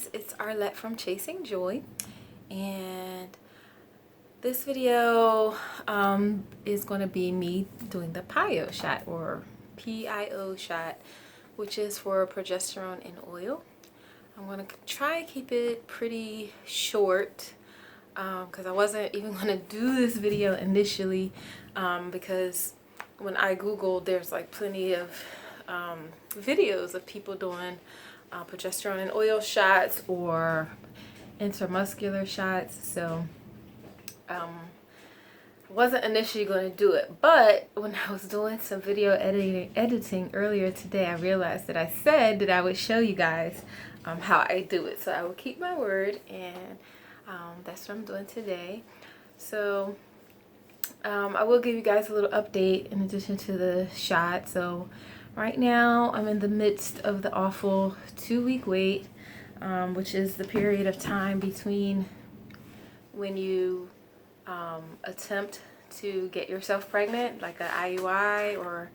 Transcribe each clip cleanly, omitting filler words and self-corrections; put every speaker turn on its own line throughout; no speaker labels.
guys, it's Arlette from Chasing Joy, and this video is going to be me doing the PIO shot, or PIO shot, which is for progesterone in oil. I'm going to try and keep it pretty short because I wasn't even going to do this video initially because when I googled, there's like plenty of videos of people doing progesterone and oil shots or intramuscular shots. So I wasn't initially going to do it, but when I was doing some video editing earlier today, I realized that I said that I would show you guys how I do it. So I will keep my word, and that's what I'm doing today. So I will give you guys a little update in addition to the shot. So right now I'm in the midst of the awful 2-week wait, which is the period of time between when you attempt to get yourself pregnant, like an IUI, or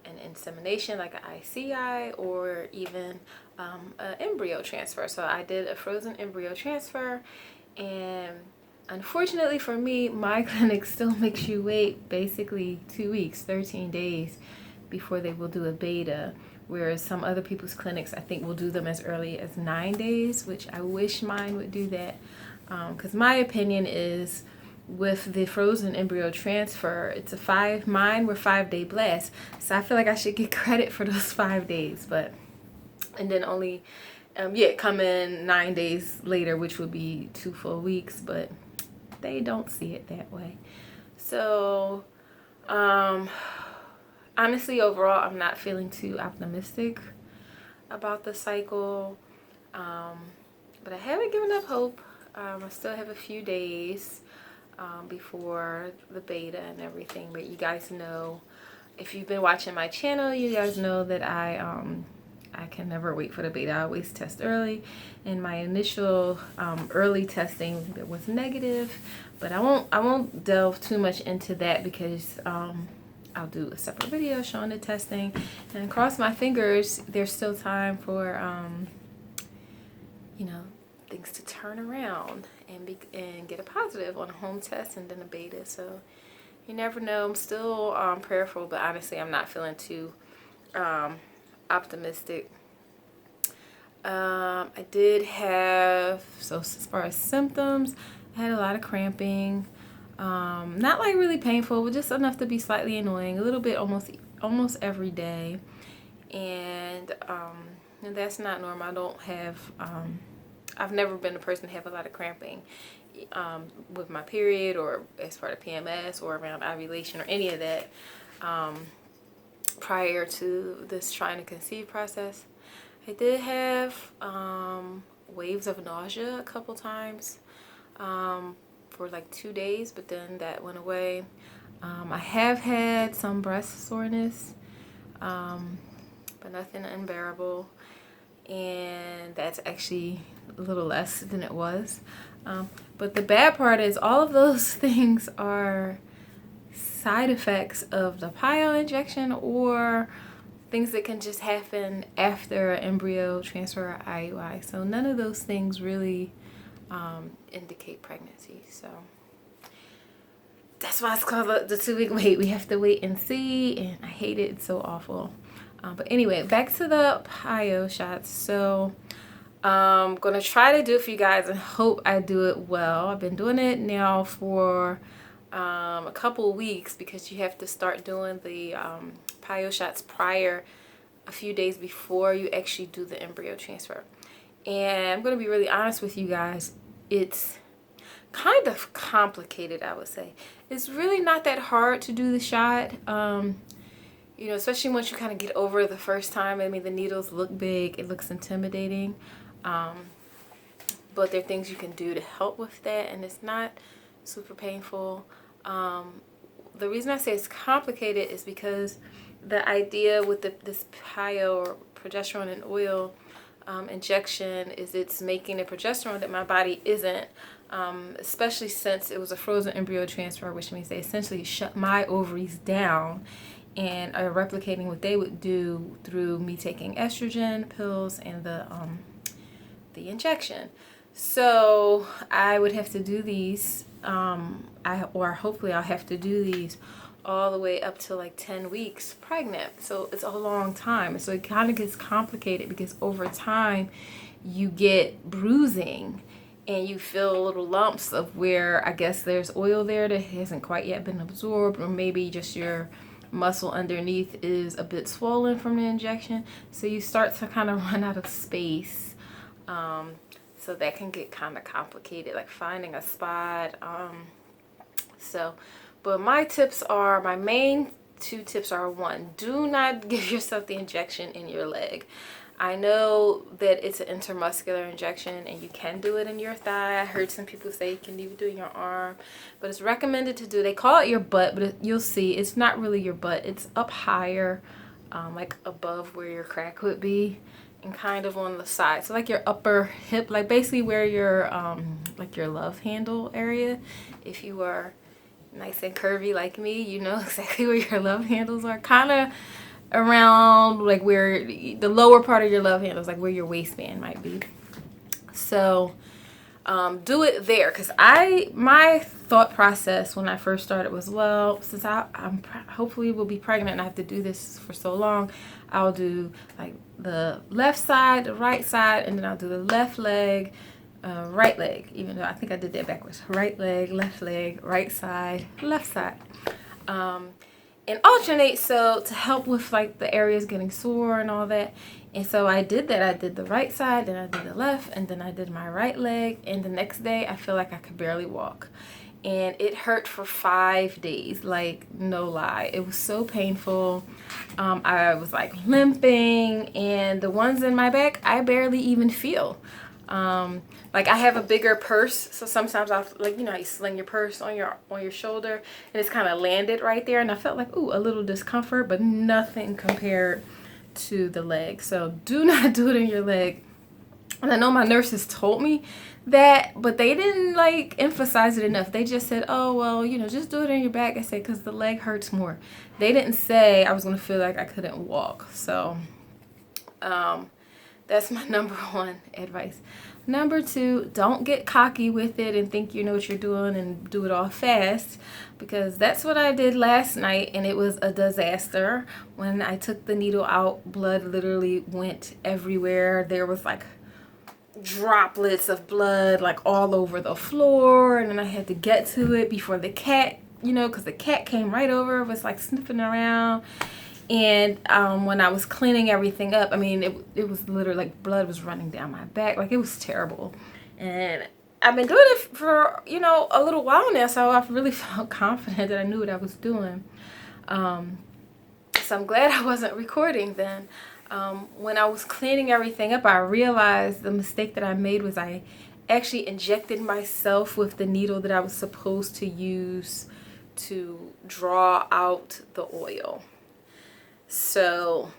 an insemination like an ICI, or even an embryo transfer. So I did a frozen embryo transfer, and unfortunately for me, my clinic still makes you wait basically 2 weeks, 13 days before they will do a beta, whereas some other people's clinics I think will do them as early as 9 days, which I wish mine would do that, because my opinion is with the frozen embryo transfer, mine were 5-day blasts, so I feel like I should get credit for those 5 days, and then only come in 9 days later, which would be 2 full weeks, but they don't see it that way. So honestly, overall, I'm not feeling too optimistic about the cycle, but I haven't given up hope. I still have a few days before the beta and everything, but you guys know, if you've been watching my channel, you guys know that I can never wait for the beta. I always test early, and my initial early testing was negative, but I won't delve too much into that because I'll do a separate video showing the testing, and cross my fingers there's still time for things to turn around and get a positive on a home test and then a beta. So you never know. I'm still prayerful, but honestly I'm not feeling too optimistic. I did have, so as far as symptoms, I had a lot of cramping, not like really painful, but just enough to be slightly annoying, a little bit almost every day, and that's not normal. I don't have I've never been a person to have a lot of cramping with my period, or as part of PMS, or around ovulation, or any of that prior to this trying to conceive process. I did have waves of nausea a couple times for like 2 days, but then that went away. I have had some breast soreness, but nothing unbearable, and that's actually a little less than it was. But the bad part is all of those things are side effects of the PIO injection, or things that can just happen after an embryo transfer or IUI. So none of those things really indicate pregnancy. So that's why it's called the 2-week wait. We have to wait and see, and I hate it. It's so awful. But anyway, back to the PIO shots. So I'm gonna try to do it for you guys and hope I do it well. I've been doing it now for a couple weeks, because you have to start doing the PIO shots a few days before you actually do the embryo transfer. And I'm gonna be really honest with you guys, it's kind of complicated, I would say. It's really not that hard to do the shot, especially once you kind of get over the first time. I mean, the needles look big, it looks intimidating, but there are things you can do to help with that, and it's not super painful. The reason I say it's complicated is because the idea with this PIO, or progesterone and oil injection, is it's making a progesterone that my body isn't, especially since it was a frozen embryo transfer, which means they essentially shut my ovaries down and are replicating what they would do through me taking estrogen pills and the injection. So I would have to do these, hopefully I'll have to do these all the way up to like 10 weeks pregnant. So it's a long time. So it kind of gets complicated because over time you get bruising and you feel little lumps of where I guess there's oil there that hasn't quite yet been absorbed, or maybe just your muscle underneath is a bit swollen from the injection. So you start to kind of run out of space. So that can get kind of complicated, like finding a spot. But my main two tips are: one, do not give yourself the injection in your leg. I know that it's an intermuscular injection and you can do it in your thigh. I heard some people say you can even do it in your arm, but it's recommended to do, they call it your butt, but you'll see it's not really your butt. It's up higher, like above where your crack would be, and kind of on the side. So like your upper hip, like basically where your like your love handle area. If you are nice and curvy like me, you know exactly where your love handles are. Kind of around like where the lower part of your love handles, like where your waistband might be. So do it there, because my thought process when I first started was, well, since I'm hopefully will be pregnant and I have to do this for so long, I'll do like the left side, the right side, and then I'll do the left leg, right leg, even though I think I did that backwards. Right leg, right side, left side. And alternate, so to help with like the areas getting sore and all that. And so I did that. I did the right side, then I did the left, and then I did my right leg. And the next day I feel like I could barely walk. And it hurt for 5 days, like no lie. It was so painful. I was like limping, and the ones in my back I barely even feel. Like I have a bigger purse, so sometimes I'll, like, you know how you sling your purse on your shoulder, and it's kind of landed right there, and I felt like, ooh, a little discomfort, but nothing compared to the leg. So do not do it in your leg. And I know my nurses told me that, but they didn't like emphasize it enough. They just said, oh, well, you know, just do it in your back. I said, because the leg hurts more. They didn't say I was going to feel like I couldn't walk. So that's my number one advice. Number two, don't get cocky with it and think you know what you're doing and do it all fast, because that's what I did last night, and it was a disaster. When I took the needle out, blood literally went everywhere. There was like droplets of blood like all over the floor, and then I had to get to it before the cat, you know, because the cat came right over, was like sniffing around. And when I was cleaning everything up, I mean, it was literally like blood was running down my back. Like it was terrible. And I've been doing it for, you know, a little while now, so I really felt confident that I knew what I was doing. So I'm glad I wasn't recording then. When I was cleaning everything up, I realized the mistake that I made was I actually injected myself with the needle that I was supposed to use to draw out the oil. So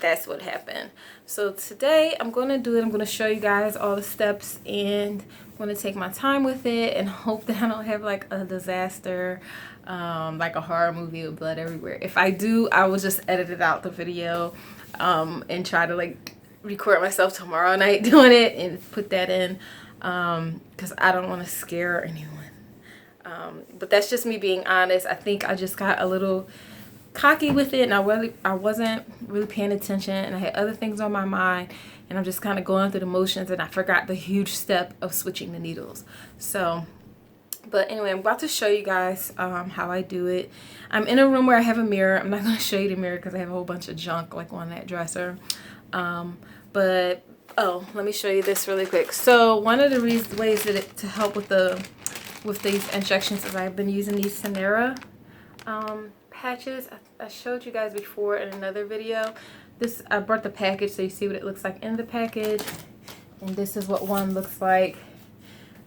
that's what happened. So today I'm going to do it. I'm going to show you guys all the steps, and I'm going to take my time with it and hope that I don't have like a disaster, like a horror movie with blood everywhere. If I do, I will just edit it out the video and try to like record myself tomorrow night doing it and put that in, because I don't want to scare anyone. But that's just me being honest. I think I just got a little cocky with it, and I wasn't really paying attention, and I had other things on my mind, and I'm just kind of going through the motions, and I forgot the huge step of switching the needles. So, but anyway, I'm about to show you guys how I do it. I'm in a room where I have a mirror. I'm not going to show you the mirror because I have a whole bunch of junk like on that dresser. But let me show you this really quick. So one of the ways that to help with these injections is I've been using these Sonera patches. I showed you guys before in another video. I brought the package so you see what it looks like in the package, and this is what one looks like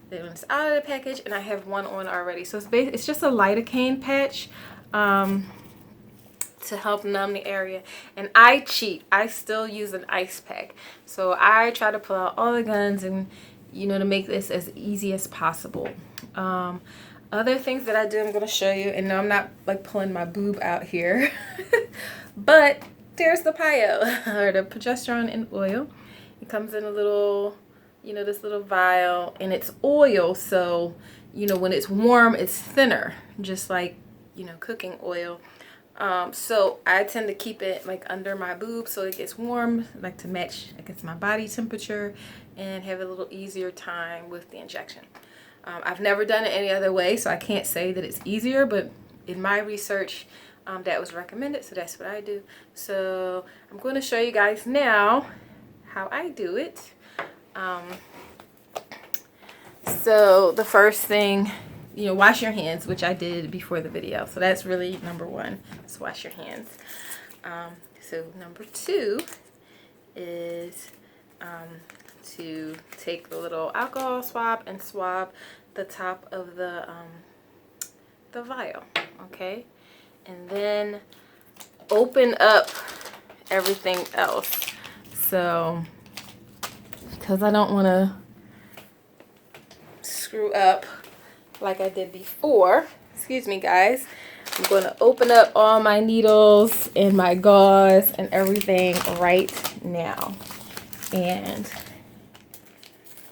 when it's out of the package, and I have one on already. So it's just a lidocaine patch to help numb the area. And I cheat. I still use an ice pack. So I try to pull out all the guns and, you know, to make this as easy as possible. Other things that I do, I'm going to show you. And no, I'm not like pulling my boob out here. But there's the PIO, or the progesterone in oil. It comes in a little, you know, this little vial, and it's oil. So, you know, when it's warm, it's thinner, just like, you know, cooking oil. So I tend to keep it like under my boob so it gets warm, like to match against my body temperature, and have a little easier time with the injection. I've never done it any other way, so I can't say that it's easier, but in my research, that was recommended, so that's what I do. So I'm going to show you guys now how I do it. So the first thing, you know, wash your hands, which I did before the video. So that's really number one, is wash your hands. So number two is to take the little alcohol swab and swab the top of the vial, okay? And then open up everything else. So, because I don't want to screw up like I did before, excuse me guys, I'm going to open up all my needles and my gauze and everything right now. And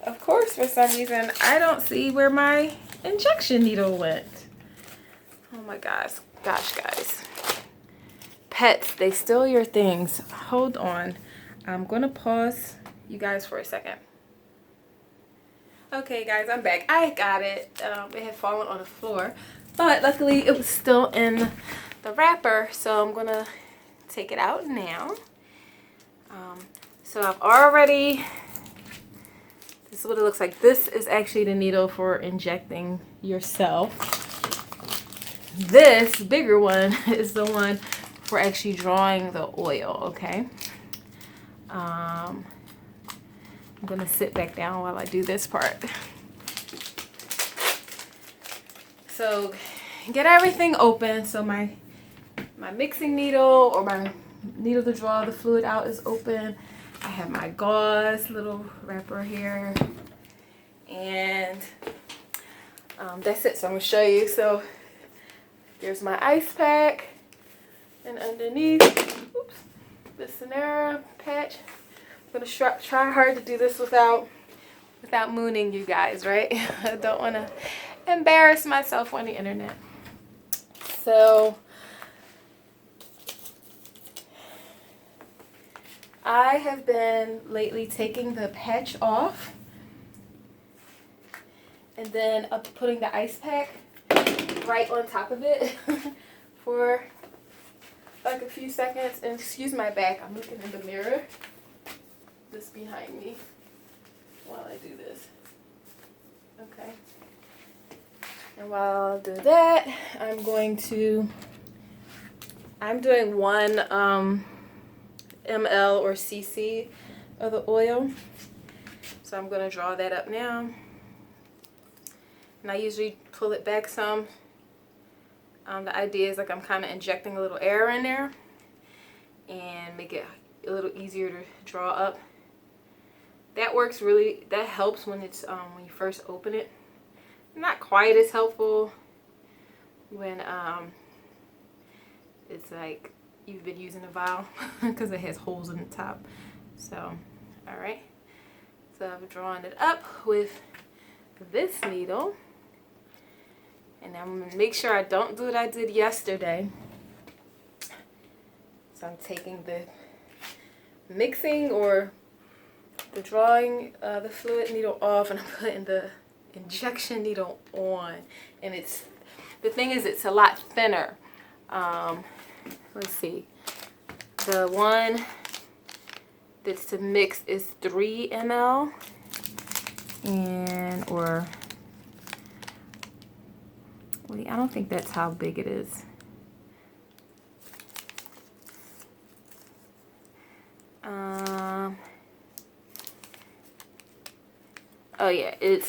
of course, for some reason, I don't see where my injection needle went. Oh my gosh, guys. Pets, they steal your things. Hold on. I'm going to pause you guys for a second. Okay, guys, I'm back. I got it. It had fallen on the floor, but luckily it was still in the wrapper, so I'm going to take it out now. So I've already... This is what it looks like. This is actually the needle for injecting yourself. This bigger one is the one for actually drawing the oil, okay? I'm going to sit back down while I do this part. So get everything open. So my mixing needle, or my needle to draw the fluid out, is open. I have my gauze little wrapper here, and that's it. So I'm going to show you. So there's my ice pack, and underneath, oops, the Sonera patch. I'm going to try hard to do this without mooning you guys, right? I don't want to embarrass myself on the internet. So I have been lately taking the patch off and then putting the ice pack right on top of it for like a few seconds. And excuse my back, I'm looking in the mirror just behind me while I do this. Okay. And while I do that, I'm doing 1 ml or cc of the oil. So I'm going to draw that up now. And I usually pull it back some. The idea is like I'm kind of injecting a little air in there and make it a little easier to draw up. That works really, that helps when it's when you first open it. Not quite as helpful when it's like you've been using a vial because it has holes in the top. So, alright. So I've drawn it up with this needle. And I'm going to make sure I don't do what I did yesterday. So I'm taking the mixing or the drawing the fluid needle off, and I'm putting the injection needle on. And the thing is, it's a lot thinner. Let's see. The one that's to mix is 3 ml. And, wait, I don't think that's how big it is. Oh yeah, I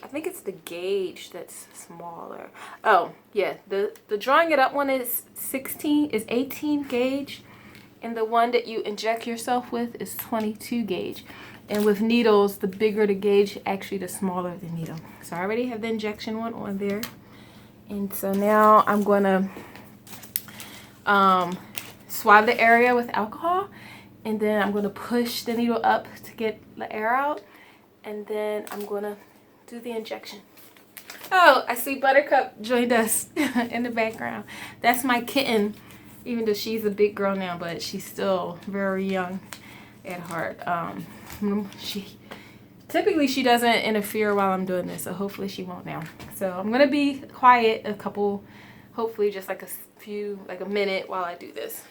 think it's the gauge that's smaller. Oh yeah, the drawing it up one is 18 gauge, and the one that you inject yourself with is 22 gauge. And with needles, the bigger the gauge, actually the smaller the needle. So I already have the injection one on there. And so now I'm going to swab the area with alcohol. And then I'm going to push the needle up to get the air out. And then I'm going to do the injection. Oh, I see Buttercup joined us in the background. That's my kitten, even though she's a big girl now, but she's still very young at heart. Typically she doesn't interfere while I'm doing this, so hopefully she won't now. So I'm gonna be quiet a couple, hopefully just like a minute while I do this.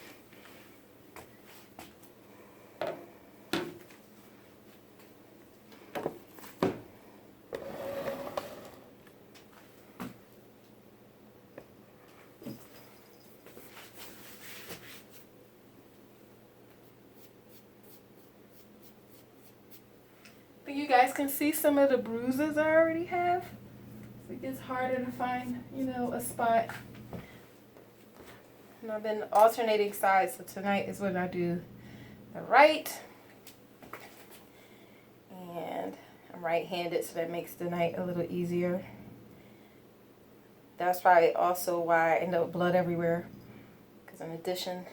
You guys can see some of the bruises I already have. So it gets harder to find, you know, a spot. And I've been alternating sides, so tonight is when I do the right. And I'm right-handed, so that makes the night a little easier. That's probably also why I end up with blood everywhere. Because in addition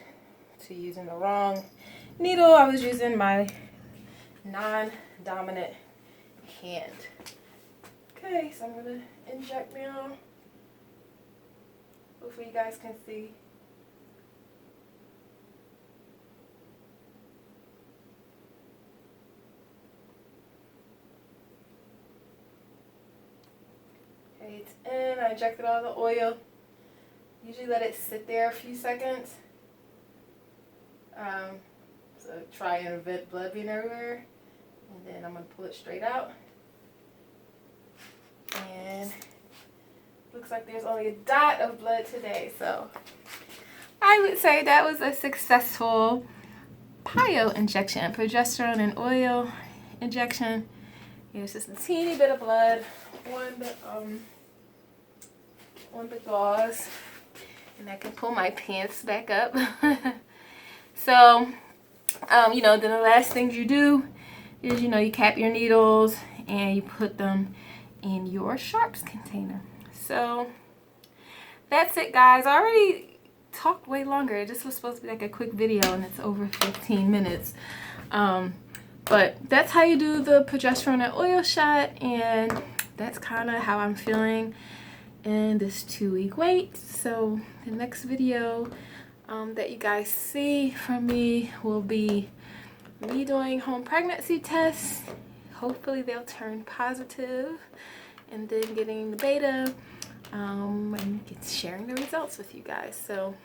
to using the wrong needle, I was using my non-dominant hand. Okay, so I'm gonna inject now. Hopefully you guys can see. Okay, it's in. I injected all the oil. Usually let it sit there a few seconds. So try and prevent blood being everywhere. And then I'm going to pull it straight out. And looks like there's only a dot of blood today. So I would say that was a successful PIO injection. Progesterone and oil injection. There's just a teeny bit of blood on the gauze. And I can pull my pants back up. So, you know, then the last thing you do is, you know, you cap your needles and you put them in your sharps container. So that's it, guys. I already talked way longer. This was supposed to be like a quick video and it's over 15 minutes. But that's how you do the progesterone and oil shot, and that's kind of how I'm feeling in this 2-week wait. So the next video that you guys see from me will be me doing home pregnancy tests. Hopefully they'll turn positive, and then getting the beta and sharing the results with you guys. So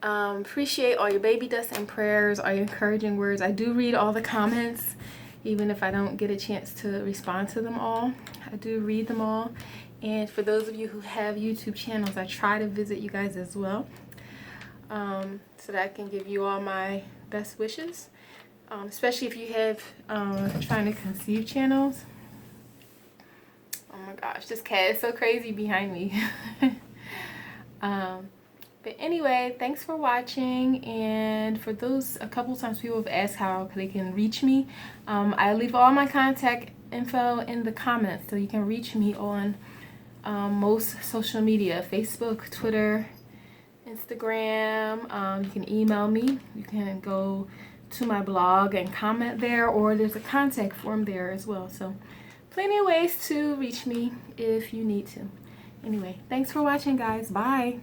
appreciate all your baby dust and prayers, all your encouraging words. I do read all the comments, even if I don't get a chance to respond to them all. I do read them all. And for those of you who have YouTube channels, I try to visit you guys as well, so that I can give you all my best wishes, especially if you have trying to conceive channels. Oh my gosh, this cat is so crazy behind me. But anyway, thanks for watching. And for those, a couple times people have asked how they can reach me. I leave all my contact info in the comments, so you can reach me on most social media: Facebook, Twitter, Instagram. You can email me. You can go to my blog and comment there, or there's a contact form there as well. So plenty of ways to reach me if you need to. Anyway, thanks for watching, guys. Bye.